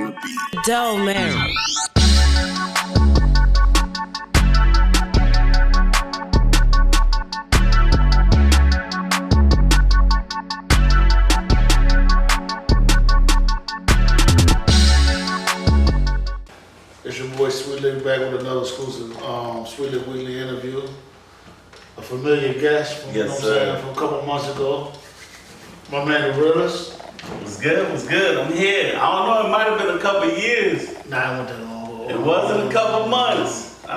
Doe man. It's your boy Sweetlick back with another exclusive Sweetlick Weekly interview. A familiar guest from, from a couple months ago. My man, the realist. What's good? I'm here. I don't know, it might have been a couple years. Nah, it wasn't that long. It wasn't a couple months. I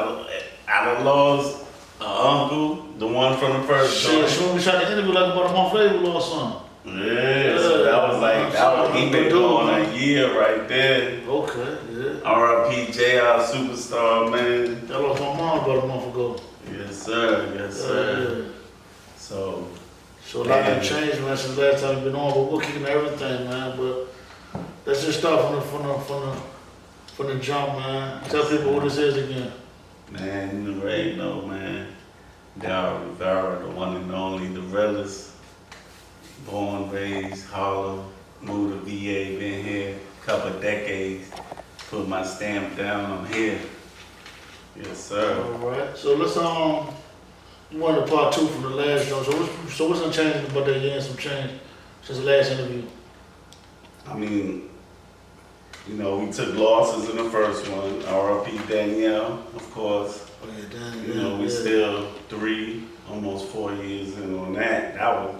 done lost an uncle, the one from the first Shit, we shot the interview like about a month later, we lost son. Yeah, so that was he been doing a year right there. Okay, yeah. R.I.P. JR Superstar, man. I lost my mom about a month ago. Yes, sir. So a lot has changed, man, since last time we've been on, but we're kicking everything, man. But let's just start from the jump, man. Tell people who this is again. Man, you already know, man. Daryl Rivera, the one and only, the realest. Born, raised, Harlem, moved to VA, been here a couple of decades. Put my stamp down, I'm here. Yes, sir. All right. So let's you wanted part 2 from the last show. So what's gonna change about that year and some change since the last interview? I mean, you know, we took losses in the first one. R.I.P. Danielle, of course. Oh yeah, Danielle. You know, we still 3, almost 4 years in on that. That was,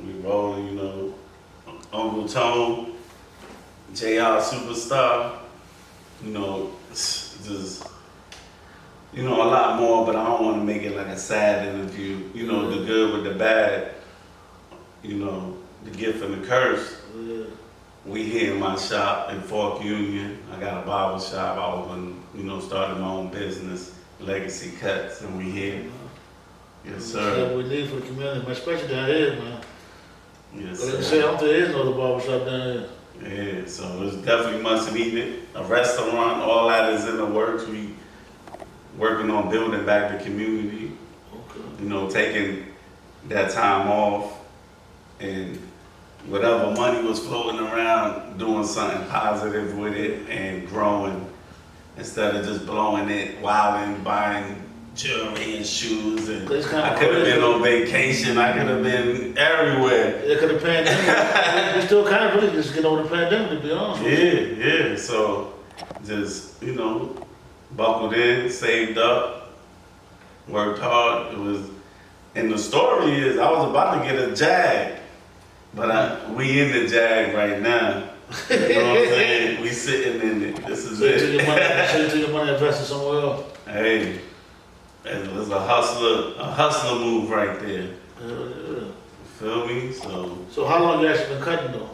we rolling, you know. Uncle Tone, JR Superstar, you know, just, you know, a lot more, but I don't want to make it like a sad interview. You know, the good with the bad, you know, the gift and the curse. Yeah. We here in my shop in Fork Union. I got a barber shop. I opened, you know, started my own business, Legacy Cutz, and we here. Yes, sir. That's what we need for the community, man, especially down here, man. Yes, Like I sir. said, I don't think there is no other barber shop down here. Yeah, so it's definitely much needed. A restaurant, all that is in the works. We working on building back the community. Okay. You know, taking that time off and whatever money was floating around, doing something positive with it and growing instead of just blowing it, wilding, buying jewelry and shoes. And I could have been on vacation. I could have been everywhere. Yeah, because the pandemic, we still kind of really just get over the pandemic, to be honest with you. Yeah. So just, you know, buckled in, saved up, worked hard. It was, and the story is I was about to get a Jag, but we in the Jag right now. You know what I'm saying? We sitting in it. This is it. So you took your money invested somewhere else. Hey, it's a hustler move right there. Yeah. Feel me? So how long you actually been cutting though?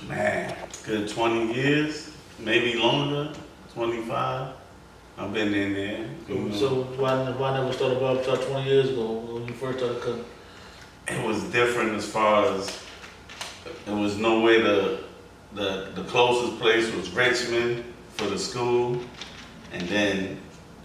man, good 20 years, maybe longer, 25. I've been in there. You know. So why never started barbershop 20 years ago when you first started cutting? It was different as far as it was no way the closest place was Richmond for the school, and then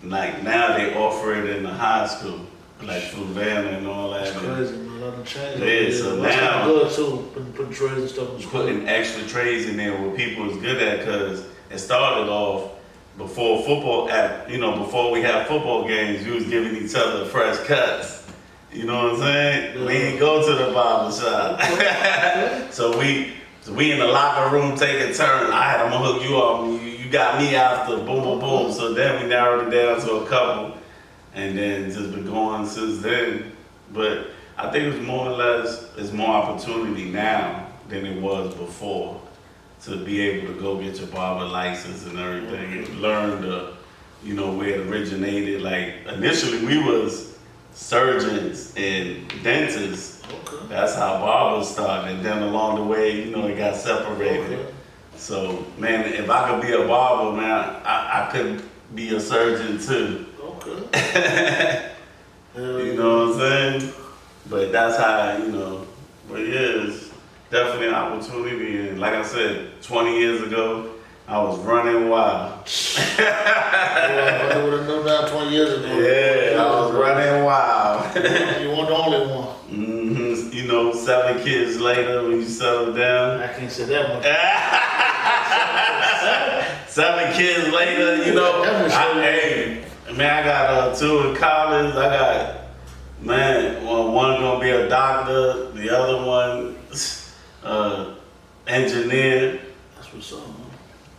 like now they offer it in the high school, like Fluvanna and all that. That's crazy, man. A lot of change. Yeah, so now good too, putting trays and stuff in school. putting extra trays in there where people is good at, because it started off before football. Before we had football games, we was giving each other fresh cuts. You know what I'm saying? Yeah. We ain't go to the barber shop. So we in the locker room taking turns. All right, I'm gonna hook you up. You got me after. Boom, boom, boom. So then we narrowed it down to a couple, and then just been going since then. But I think it's more or less, it's more opportunity now than it was before to be able to go get your barber license and everything and learn where it originated. Like initially we was surgeons and dentists. Okay. That's how barbers started. And then along the way, it got separated. Okay. So man, if I could be a barber, man, I could be a surgeon too. Okay. You know what I'm saying? But that's how, but yeah, it's definitely an opportunity. And like I said, 20 years ago, I was running wild. I would have known that 20 years ago. Yeah, I was running wild. You weren't the only one. 7 kids later when you settle down. I can't say that much. kids later, you know. Hey, man, I got 2 in college. I got, man, one gonna be a doctor, the other one, engineer. That's what's up, man.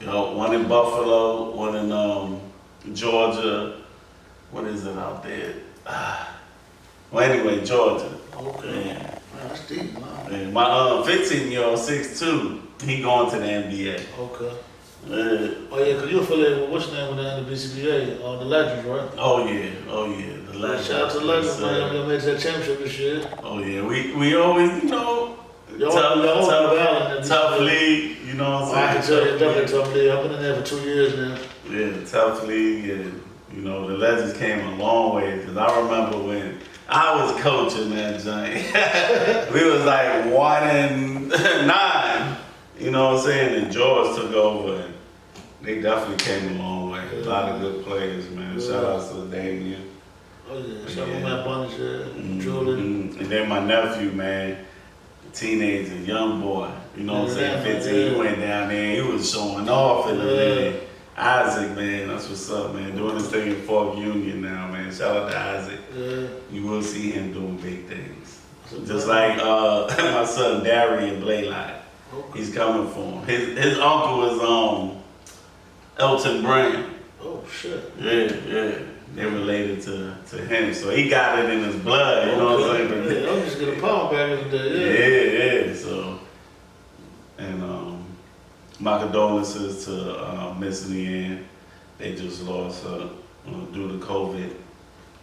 You know, one in Buffalo, one in Georgia. What is it out there? Well, anyway, Georgia. Okay. Yeah. Man, that's deep, man. And my 15-year-old, 6'2", he going to the NBA. Okay. Yeah. Oh yeah, 'cause you affiliated with what's the name with the NBCBA, the Legends, right? Oh yeah, the Legends. Shout out to the Legends, man. They made that championship this year. Oh yeah, we always, you know, tough league, you know what I'm saying? I can tell you, definitely tough league. I've been in there for 2 years now. Yeah, tough league, and you know the Legends came a long way. Cause I remember when I was coaching that joint, we was like 1-9. You know what I'm saying? And George took over, and they definitely came a long way. A lot of good players, man. Shout out to Damien. Oh yeah, shout out to Matt Bunnish, Julie. And then my nephew, man, teenager, young boy. You know what I'm saying? 15. He went down there. He was showing off in the league. Isaac, man, that's what's up, man. Doing this thing in Fork Union now, man. Shout out to Isaac. Yeah. You will see him doing big things. Just like my son Darian Blaylock. Okay. He's coming for him. His uncle is Elton Brand. Oh shit. Yeah. They're related to him, so he got it in his blood. You know what I'm saying? Yeah, I'm just getting a power back in the day. Yeah. So, and my condolences to Miss Leanne. They just lost her due to COVID.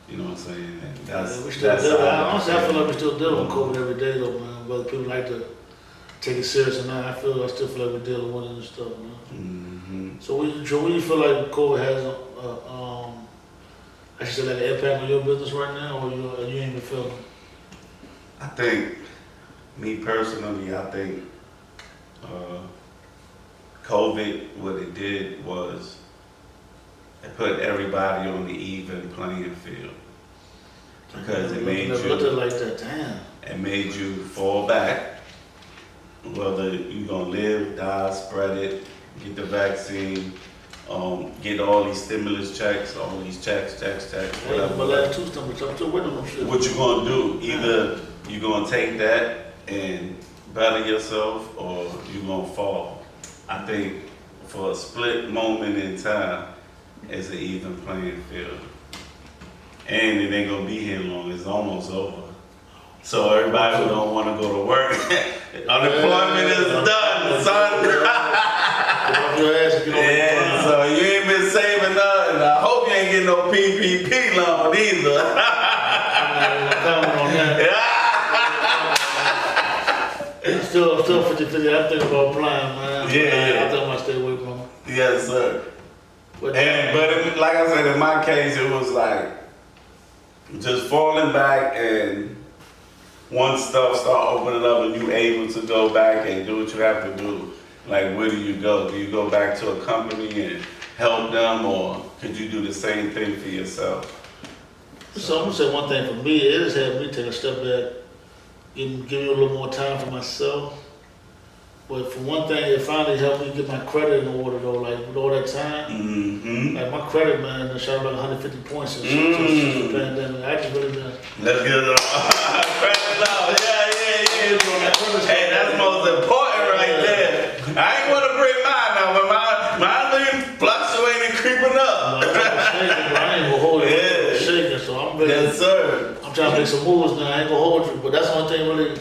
You know what I'm saying? And that's we still dealing. Honestly, I feel like we still dealing with COVID every day, though, man. Whether people like to take it serious or not, I still feel like we're dealing with it and stuff, man. Mm-hmm. So when you feel like COVID has I should say, like an impact on your business right now, or you ain't even feeling? I think, me personally, COVID, what it did was it put everybody on the even playing field. Because it made you looked at it like that, damn. It made you fall back, whether you're gonna live, die, spread it, get the vaccine, get all these stimulus checks, all these checks, whatever. My last 2 stimulus, I'm still waiting on them shit. What you gonna do? Either you gonna take that and better yourself, or you gonna fall. I think for a split moment in time, it's an even playing field. And it ain't gonna be here long, it's almost over. So everybody who don't wanna go to work, unemployment is done, son. Yeah, so you ain't been saving nothing. I hope you ain't getting no PPP loan either. Still 50-50. I'm thinking about applying, man. Yeah. I think I might stay away from it. Yes, sir. But Like I said, in my case, it was like just falling back, and once stuff start opening up and you able to go back and do what you have to do, like where do you go? Do you go back to a company and help them, or could you do the same thing for yourself? So I'm gonna say one thing for me, it has had me take a step back, give me a little more time for myself. But for one thing, it finally helped me get my credit in order though, like with all that time. Mm-hmm. Like my credit, man, I shot like 150 points since the pandemic. I just really been. Let's get it credit out. Yeah. Hey, that's most important right there. I ain't want to bring mine now, but mine been fluctuating, creeping up. I ain't gonna hold it. I'm shaking, so I'm ready. Yes, sir. I'm trying to make some moves now. I ain't gonna hold you, but that's the only thing really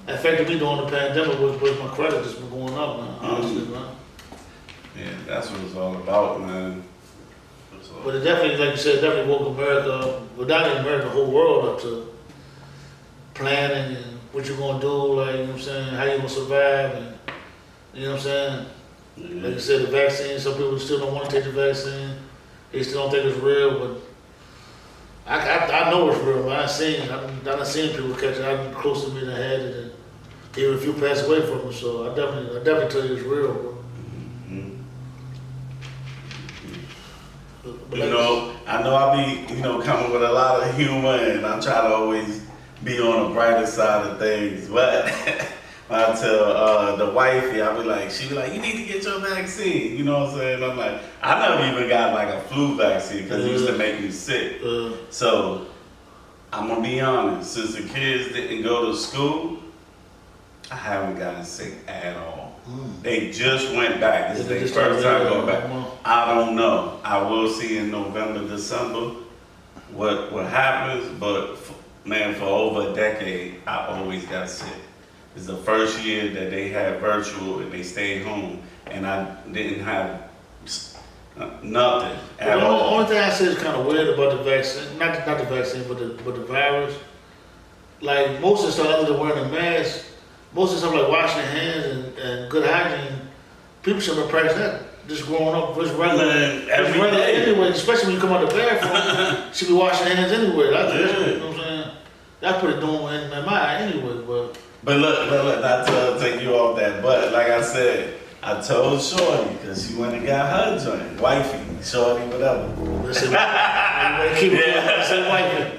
affected me during the pandemic was my credit just been going up, man. Honestly, man. Yeah, that's what it's all about, man. But it definitely, like you said, definitely woke America up, well, not in America, the whole world up to planning and what you're gonna do, like, you know what I'm saying, how you gonna survive, and you know what I'm saying? Like you said, the vaccine, some people still don't want to take the vaccine. They still don't think it's real, but I know it's real, man. I done seen people catch it. I've been close to me that had it, and even a few passed away from it, so I definitely tell you it's real, bro. You know, I know I be, coming with a lot of humor, and I try to always be on the brighter side of things, but I tell the wifey, I be like, she be like, you need to get your vaccine. You know what I'm saying? I'm like, I never even got like a flu vaccine because it used to make me sick. So I'm gonna be honest, since the kids didn't go to school, I haven't gotten sick at all. They just went back. This is their first time going back. I don't know. I will see in November, December what happens, but man, for over a decade, I always got sick. It's the first year that they had virtual and they stayed home, and I didn't have nothing at all. The only thing I say is kind of weird about the vaccine, not the vaccine, but the virus. Like most of the stuff other than wearing a mask, most of the stuff like washing your hands and good hygiene, people should have practiced that. Just growing up, just regular anyway, especially when you come out the bathroom, you should be washing your hands anyway. That's you know what I'm saying? That's pretty normal in my mind anyway, But look, not to take you off that, but like I said, I told Shorty, because she went and got her joint, wifey, Shorty, whatever.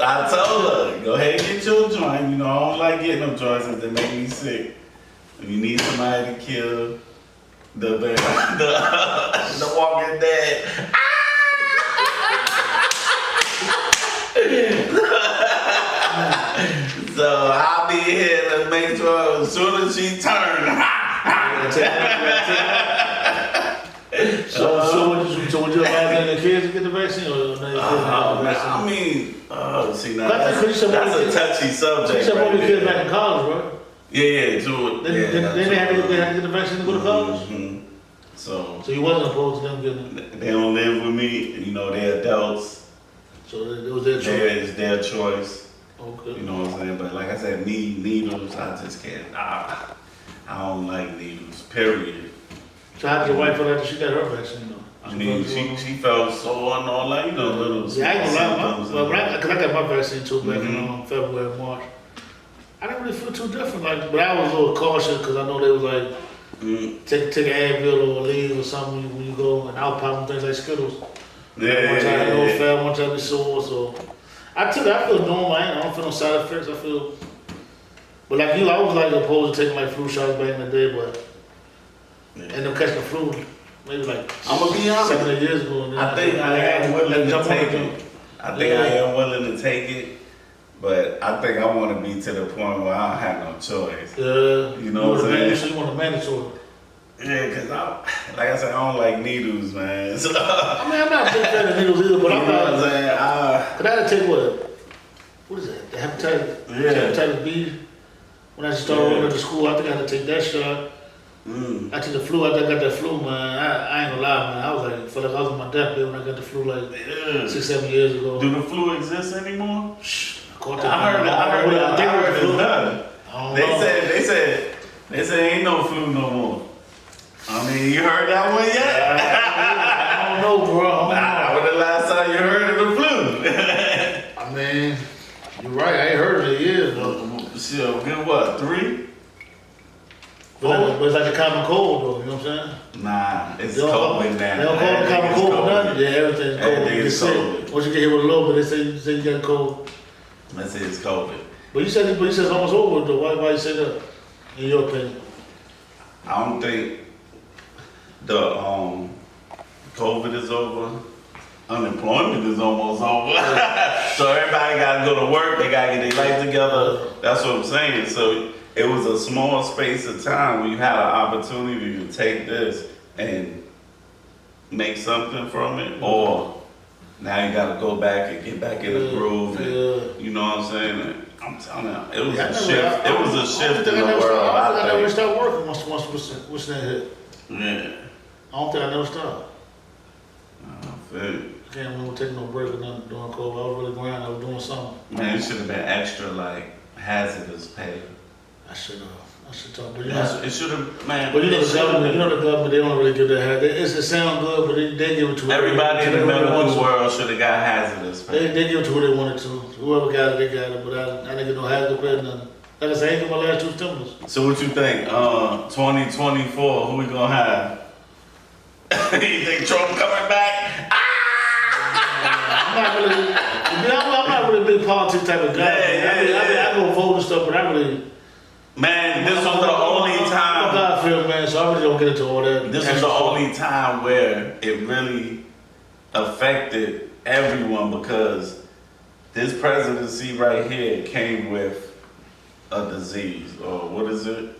I told her, go ahead and get your joint. You know, I don't like getting them joints because they make me sick. If you need somebody to kill the Walking Dead. So I'll be here to make sure as soon as she turns. So would you advise the kids to get the vaccine or I mean, see now that's a touchy subject. You said one of the kids back in college, right? Yeah. They had to get the vaccine to go to college? Mm-hmm. So you wasn't opposed to them getting it? They don't live with me, you know, they're adults. So it was their choice? It's their choice. Okay. You know what I'm saying? But like I said, needles, I just can't. I don't like needles, period. So how did your wife feel after she got her vaccine though? I mean, she felt sore and all that, you know, little I ain't gonna symptoms. lie, because I got my vaccine too back in February, March. I didn't really feel too different, but I was a little cautious because I know they was like, take an Advil or Aleve or something when you go, and I'll pop them things like Skittles. One time I know fell, one time I sore, so. I feel normal, I don't feel no side effects, but like you, I was like opposed to taking like flu shots back in the day, but, and them catching the flu, maybe like I'm gonna be honest, 7 years ago. I think I am willing to take it. I think I am willing to take it, but I think I want to be to the point where I don't have no choice. You know what I'm saying? So you want a mandatory? Yeah, because like I said, I don't like needles, man. So, I mean, I'm not a big fan of needles either, but I'm not. You know what I'm saying? But I had to take what is that? The hepatitis B. When I started going to school, I think I had to take that shot. I took the flu. I got that flu, man. I ain't gonna lie, man. I was like, felt like I was on my deathbed when I got the flu like 6-7 years ago. Do the flu exist anymore? I heard it's done. They said ain't no flu no more. I mean, you heard that one yet? I don't know, bro. When the last time you heard of the flu? I mean, you're right. I ain't heard of it in years, but shit, good what? 3? But it's like a common cold, though. You know what I'm saying? Nah, it's COVID now. They don't call it common cold for nothing. Yeah, everything's cold. Everything's COVID. Once you get hit with a little bit, they say you got a cold. Let's say it's COVID. But you said it's almost over, though. Why you say that? In your opinion? I don't think the COVID is over. Unemployment is almost over. So everybody got to go to work. They got to get their life together. That's what I'm saying. So it was a small space of time where you had an opportunity to take this and make something from it, or now you got to go back and get back in the groove. And, you know what I'm saying? I'm telling you, it was a shift. It was a shift in the world. I never stopped working once that hit. Yeah. I don't think I never stopped. I feel you. I can't remember taking no break or nothing during COVID. I was really grinding. I was doing something. Man, it should have been extra like hazardous pay. I should talk. But it should have, man. But the government, they don't really give that hazardous. It sounds good, but they give it to everybody in the medical world should have got hazardous pay. They give it to who they wanted to. Whoever got it, they got it. But I didn't get no hazardous pay or nothing. Like I said, I ain't get my last 2 stimulus. So what you think? 2024, who we gonna have? You think Trump coming back? I'm not really a big politics type of guy. I go vote and stuff, but I really Man, this was the only time. God feel, man, so I really don't get into all that. This was the only time where it really affected everyone because this presidency right here came with a disease, or what is it?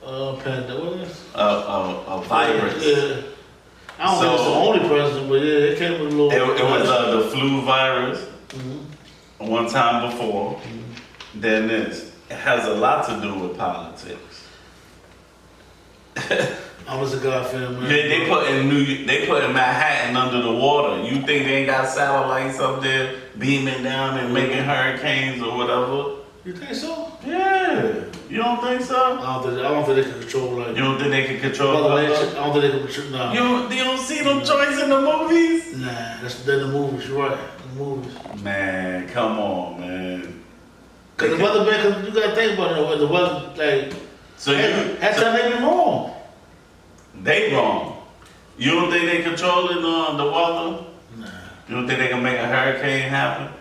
Pandemic. A virus. Yeah. I don't think it's the only president, but yeah, it came with a little. It was the flu virus one time before. Then this. It has a lot to do with politics. I was a God fan, man. They put in Manhattan under the water. You think they ain't got satellites up there beaming down and making hurricanes or whatever? You think so? Yeah. You don't think so? I don't think they can control like. You don't think they can control? I don't think they can control. Nah. You don't see them joints in the movies? Nah, they're the movies. You're right. The movies. Man, come on, man. Cause the weather, man, cause you gotta think about it. The weather, like, So that's how they be wrong. They wrong. You don't think they controlling the weather? Nah. You don't think they can make a hurricane happen?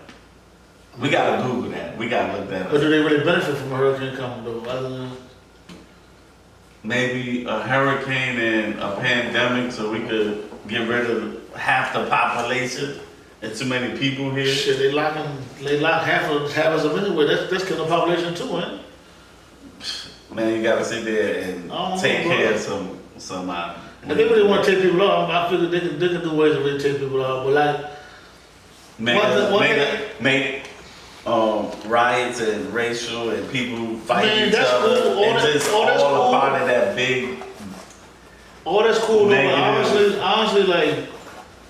We gotta Google that. We gotta look that But up. do they really benefit from a hurricane coming though? Other than Maybe a hurricane and a pandemic so we could get rid of half the population. There's too many people here. shit, they lock half of them anyway. That's killing the population too, man. Man, you gotta sit there and take care of some. If they really want to take people out, I figure they can do ways to really take people out. But like, make riots and racial and people fight Man, each that's other. cool. And just all that's a cool. part of that big. oh, that's cool. Though, Negative. but honestly,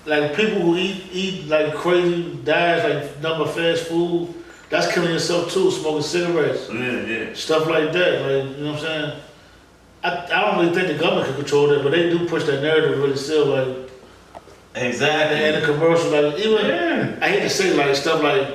like people who eat like crazy diets, like number fast food. That's killing yourself too. Smoking cigarettes, Yeah. stuff like that. Like, you know what I'm saying? I don't really think the government can control that, but they do push that narrative really still, like, Exactly. and the commercial, like, even, Yeah. I hate to say, like, stuff like,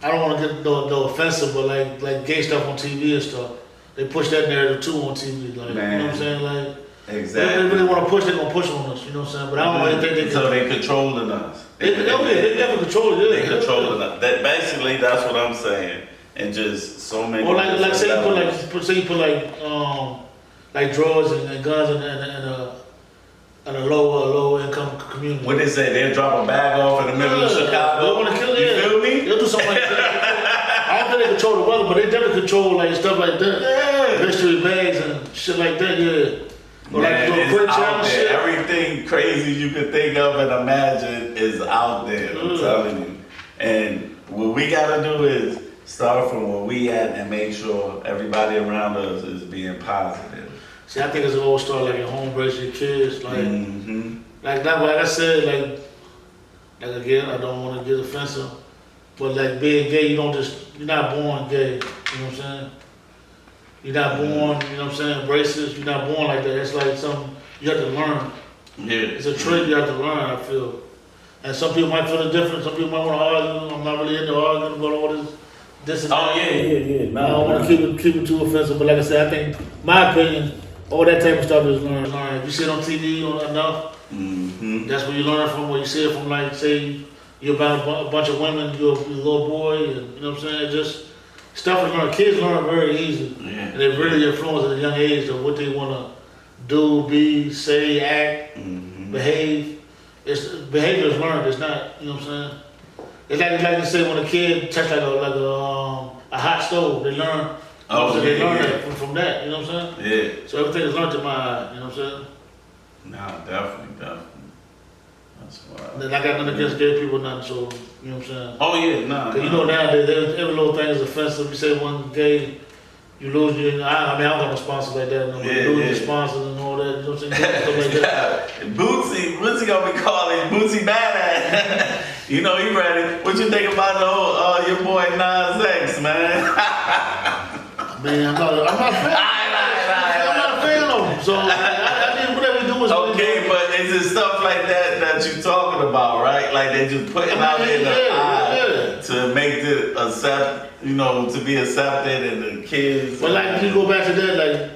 I don't want to get no offensive, but like gay stuff on TV and stuff, they push that narrative too on TV, like, you know what I'm saying, like, Exactly. if they really want to push, they're going to push on us, you know what I'm saying, but I don't really think they can. So they controlling us. They definitely control it, They controlling us. That basically that's what I'm saying. And just so many. Or like say you put levels. like drugs and guns in a lower income community. What they say, they'll drop a bag off in the middle of Chicago. They want to kill you. it. Feel me? They'll do something like that. I don't think they control the weather, but they definitely control like stuff like that. Yeah. Mystery bags and shit like that, yeah. Or Man, like it's quick out challenge there. shit. Everything crazy you could think of and imagine is out there. I'm telling you. And what we gotta do is start from where we at and make sure everybody around us is being positive. See, I think it's all start like at home, raising your kids, like like I said, like again, I don't want to get offensive, but like being gay, you're not born gay, you know what I'm saying? You're not born, you know what I'm saying, racist, you're not born like that. It's like something you have to learn. Yeah. It's a trait you have to learn, I feel. And some people might feel it different, some people might want to argue. I'm not really into arguing about all this and that. Oh yeah. I don't want to keep it too offensive, but like I said, I think, my opinion, all that type of stuff is learned. If you see it on TV enough, that's where you learn from, where you see it from, like, say, you're about a bunch of women, you're a little boy, and you know what I'm saying? Just stuff to learn. Kids learn very easy. Yeah. And they really influence at a young age of what they want to do, be, say, act, behave. Behavior is learned, it's not, you know what I'm saying? It's like they say when a kid touch like a hot stove, they learn. They learn that from that, you know what I'm saying? Yeah. So everything is learned in my eye, you know what I'm saying? Nah, definitely. That's why. Then I got nothing against gay people, nothing, so, you know what I'm saying? Oh yeah, nah. Cause you know nowadays, every little thing is offensive. You say one gay, you lose your, I mean, I don't got no sponsors like that, no, but you lose your sponsors and all that, you know what I'm saying? Stuff like that. Bootsy gonna be calling Bootsy badass. You know he ready. What you think about the whole, your boy Nas X, man? Man, I'm not a fan. I'm not a fan of him. So I did whatever he do was okay, but is it stuff like that you talking about, right? Like they just putting out in the eye to make it to be accepted and the kids. But like you go back to that, like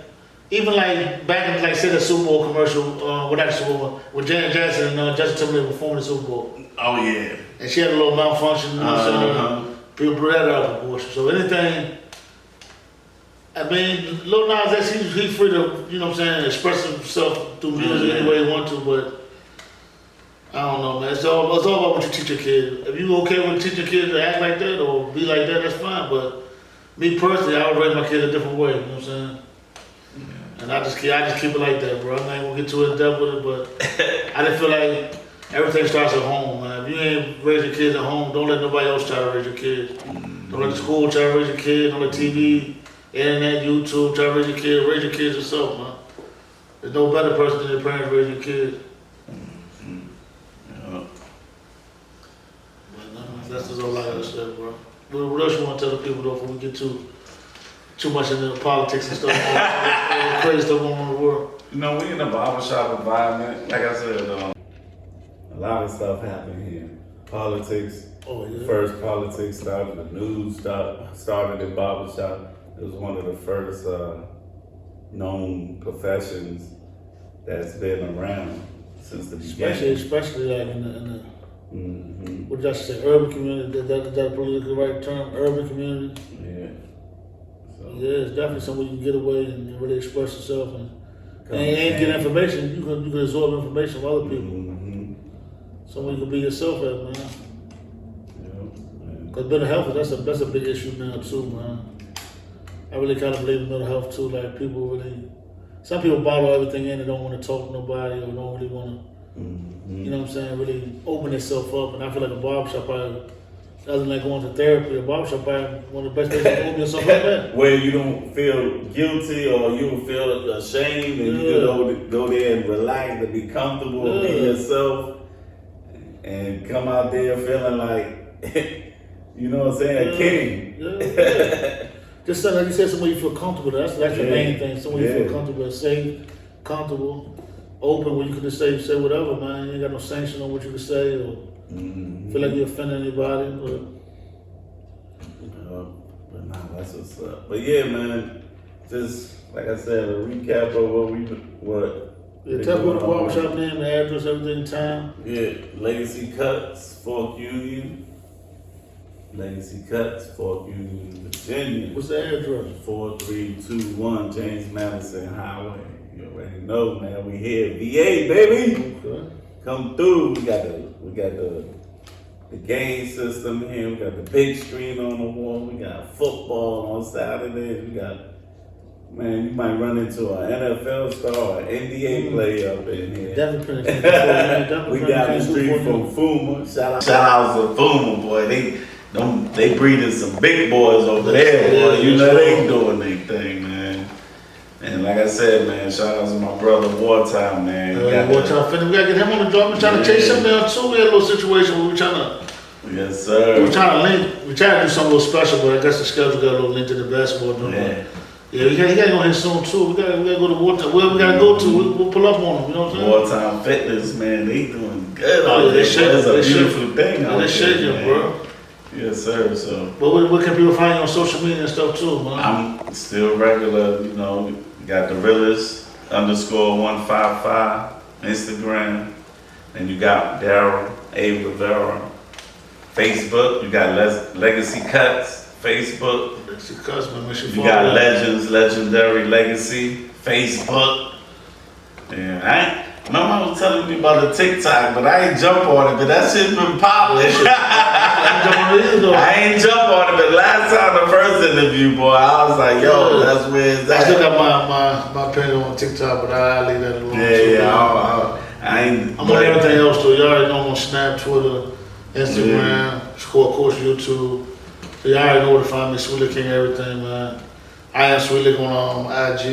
even like back in like say the Super Bowl commercial, Super Bowl with Janet Jackson and Justin Timberlake performing the Super Bowl. Oh yeah. And she had a little malfunction, you know what I'm saying? People blew that out of proportion. So anything I mean, Lil Nas X, he's free to, you know what I'm saying, express himself through music any way he wants to, but I don't know, man. It's all about what you teach your kid. If you okay with teaching kids to act like that or be like that, that's fine, but me personally, I would raise my kid a different way, you know what I'm saying? Yeah. And I just keep it like that, bro. I'm not even gonna get too in depth with it, but I just feel like everything starts at home, man. If you ain't raise your kids at home, don't let nobody else try to raise your kids. Don't let the school try to raise your kids, don't let TV, internet, YouTube, try to raise your kids. Raise your kids yourself, man. There's no better person than your parents raising your kids. Yeah. But that's just all I gotta say, bro. What else you want to tell the people though before we get too much into politics and stuff, crazy stuff going on in the world? You know, we in a barbershop environment. Like I said, a lot of stuff happened here. Politics. Oh yeah. First politics started. The news started in barbershop. It was one of the first known professions that's been around since the beginning. Especially like in the what did I say? Urban community. Is that politically right term? Urban community. Yeah. So, yeah, it's definitely somewhere you can get away and really express yourself and get information. You can absorb information from other people. Somewhere you can be yourself at, man. Because mental health, that's a big issue now too, man. I really kind of believe in mental health too. Like some people bottle everything in and don't want to talk to nobody or don't really want to, you know what I'm saying, really open themselves up. And I feel like a barbershop probably, other than like going to therapy, a barbershop probably one of the best places to open yourself up at. Where you don't feel guilty or you don't feel ashamed and you can go there and relax and be comfortable and be yourself and come out there feeling like, you know what I'm saying, a king. Yeah. Just like you said, somewhere you feel comfortable. That's the main thing. Somewhere you feel comfortable, safe, comfortable, open, where you can just say whatever, man. You ain't got no sanction on what you can say or feel like you offend anybody. But nah, that's what's up. But yeah, man, just like I said, a recap of what. Yeah, tell me the barbershop name, the address, everything, time. Yeah, Legacy Cutz, Fork Union. Legacy Cutz, Fork Union, Virginia. What's the address? 4321 James Madison Highway. You already know, man. We here, VA, baby. Okay. Come through. We got the game system here. We got the big screen on the wall. We got football on Saturdays. We got, man, you might run into an NFL star or an NBA player up in here. We got the street from Fuma. Shout out to Fuma, boy. They breeding some big boys over there, boy. You know they doing their thing, man. And like I said, man, shout out to my brother Wartime, man. Wartime, we gotta get him on the drum. We're trying to chase him down too. We had a little situation where we're trying to. Yes, sir. We're trying to link. We're trying to do something a little special, but I guess the schedule got a little linked to the basketball drum. Yeah, he gotta go here soon too. We gotta go to Wartime. Where we gotta go to, we'll pull up on him. You know what I'm saying? Wartime Fitness, man, they doing good. Oh, yeah, it's a beautiful thing out there. They shaking, bro. Yes, sir. So, but where can people find you on social media and stuff too, man? I'm still regular. You know, got the realist _155 Instagram, and you got Daryl A. Rivera. Facebook, you got Legacy Cutz. Facebook. Legacy Cutz, man. Make sure you got Legends, Legendary Legacy. Facebook. And Mama was telling me about the TikTok, but I ain't jump on it, but that shit been popular. I ain't jump on it, but last time, the first interview, boy, I was like, yo, that's where it's at. I still got my opinion on TikTok, but I leave that alone. I'm on everything else, though. You already know I'm on Snap, Twitter, Instagram, of course, YouTube. So you already know where to find me, Sweetlick King, everything, man. I am Sweetlick on IG,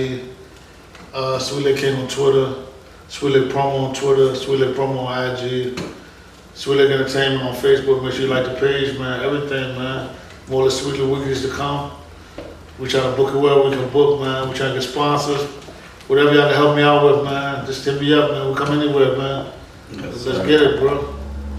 Sweetlick King on Twitter. Sweetlick Promo on Twitter, Sweetlick Promo on IG, Sweetlick Entertainment on Facebook. Make sure you like the page, man. Everything, man. More of the Sweetlick weeklies to come. We trying to book it where we can book, man. We trying to get sponsors. Whatever y'all can help me out with, man. Just hit me up, man. We'll come anywhere, man. Let's get it, bro.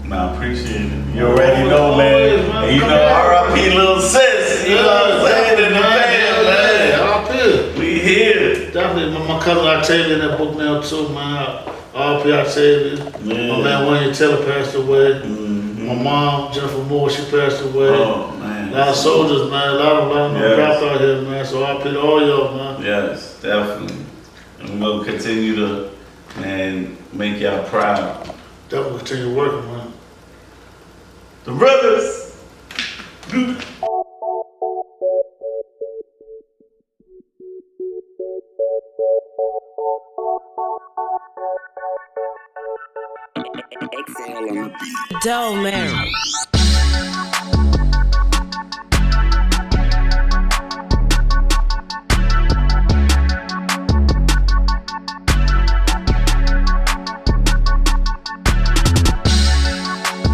I appreciate it. You already know, man. And you know, RIP little sis. You know what I'm saying? In the fan, man. We here. Definitely, my cousin Octavia in that book now too, man. RP Octavia. My man Wayne Taylor passed away. My mom, Jennifer Moore, she passed away. Oh, man. man. A lot of soldiers, man. A lot of them Yes. dropped out here, man. So I pity all y'all, man. Yes, definitely. And we'll continue to, man, make y'all proud. Definitely continue working, man. The brothers. Doe, man.